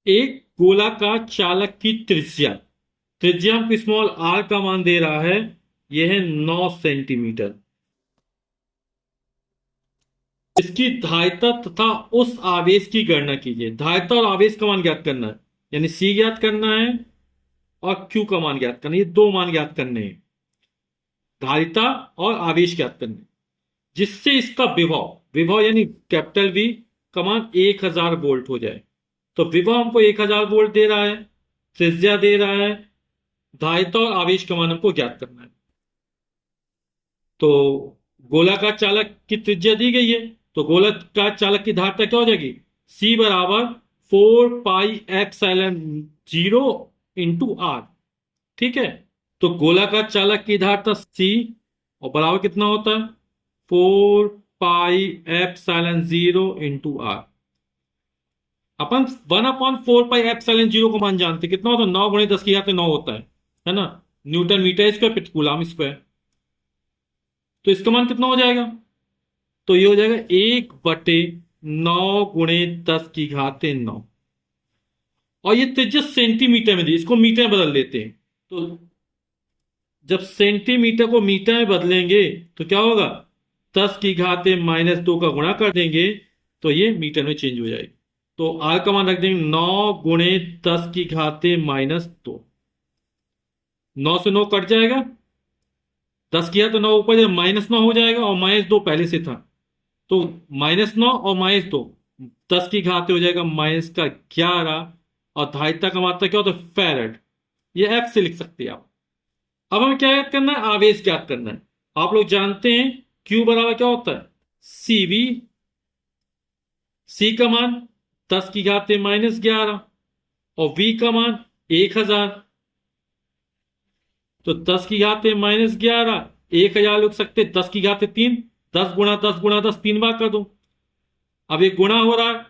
एक गोलाकार चालक की त्रिज्या, त्रिज्या हमको स्मॉल आर का मान दे रहा है, यह है 9 सेंटीमीटर। इसकी धारिता तथा उस आवेश की गणना कीजिए। धारिता और आवेश का मान ज्ञात करना है, यानी सी ज्ञात करना है और क्यू का मान ज्ञात करना है। ये दो मान ज्ञात करने हैं, धारिता और आवेश ज्ञात करने हैं। जिससे इसका विभव, विभव यानी कैपिटल वी का मान 1000 वोल्ट हो जाए। तो विभव हमको 1000 वोल्ट दे रहा है, त्रिज्या दे रहा है, धारिता और आवेश का मान हमको ज्ञात करना है। तो गोलाकार चालक की त्रिज्या दी गई है, तो गोलाकार चालक की धारिता क्या हो जाएगी? C बराबर 4 पाई एप्सिलॉन 0 इंटू आर। ठीक है, तो गोलाकार चालक की धारिता C और बराबर कितना होता है? 4 पाई एप्सिलॉन 0 इंटू आर। अपन 1/4 पाई एप्सिलॉन 0 को मान जानते हैं, कितना होता है? 9 × 10⁻⁹ होता है ना? न्यूटन मीटर स्क्वायर प्रति कूलम स्क्वायर। तो इसका मान कितना हो जाएगा? तो ये हो जाएगा 1/9 × 10⁻⁹ और ये त्रिज्या सेंटीमीटर में दी, इसको मीटर में बदल देते हैं। तो जब सेंटीमीटर को मीटर में बदलेंगे तो क्या होगा? 10⁻⁻² का गुणा कर देंगे तो ये मीटर में चेंज हो जाएगी। तो आर का मान रख देंगे 9 × 10⁻²। 9 से 9 कट जाएगा, 10 किया तो 9 ऊपर जाए, -9 हो जाएगा और -2 पहले से था। तो -9 और -2, 10 हो जाएगा -11। और धारिता का मात्रा क्या होता है? फैराड। ये एफ से लिख सकते हैं आप। अब हमें क्या याद करना है? आवेश ज्ञात करना है। आप लोग जानते हैं Q बराबर क्या होता है? CV। C का मान 10⁻⁻11 और V का मान 1000। तो 10⁻⁻11 1000 लिख सकते, 10⁻3, 10 × 10 × 10 3 बार कर दो। अब ये गुणा हो रहा है,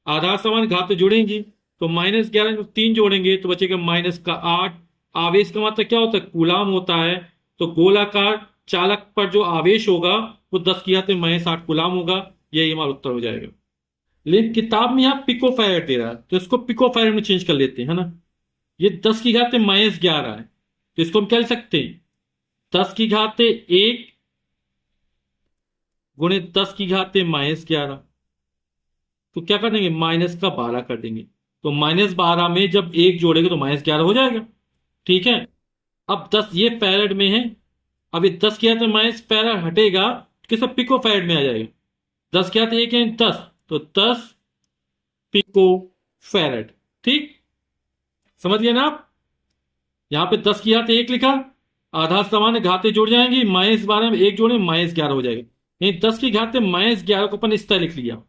आधार समान घातें जुड़ेंगी, तो -11 में 3 जोड़ेंगे तो बचेगा -8। आवेश का मात्रा क्या होता है? कूलाम होता है। तो गोलाकार चालक पर जो आवेश होगा वो 10⁻⁻8 कूलाम होगा। यही हमारा उत्तर हो जाएगा। लेकिन किताब में यहाँ पिको फैरेड दे रहा है, तो इसको पिको फैरेड में चेंज कर लेते हैं, है ना? ये 10⁻11 है, तो इसको हम क्या लिख सकते हैं? 10⁻1 गुणे 10⁻⁻11। तो क्या कर देंगे? -12 कर देंगे। तो -12 में जब 1 जोड़ेंगे तो -11 हो जाएगा। ठीक है, अब 10 ये फैरेड में है। अब ये 10 किया तो -फैरेड हटेगा, किस पिको फैरेड में आ जाएगा। 10 किया तो 1 है 10, तो 10 पिको फैरेड। ठीक, समझ गए ना आप? यहां पे 10 किया तो 1 लिखा, आधा समान घाते जुड़ जाएंगी, -12 में 1 जोड़े -11 हो जाएगा। 10 की घाते -11 को अपन इस तरह लिख लिया।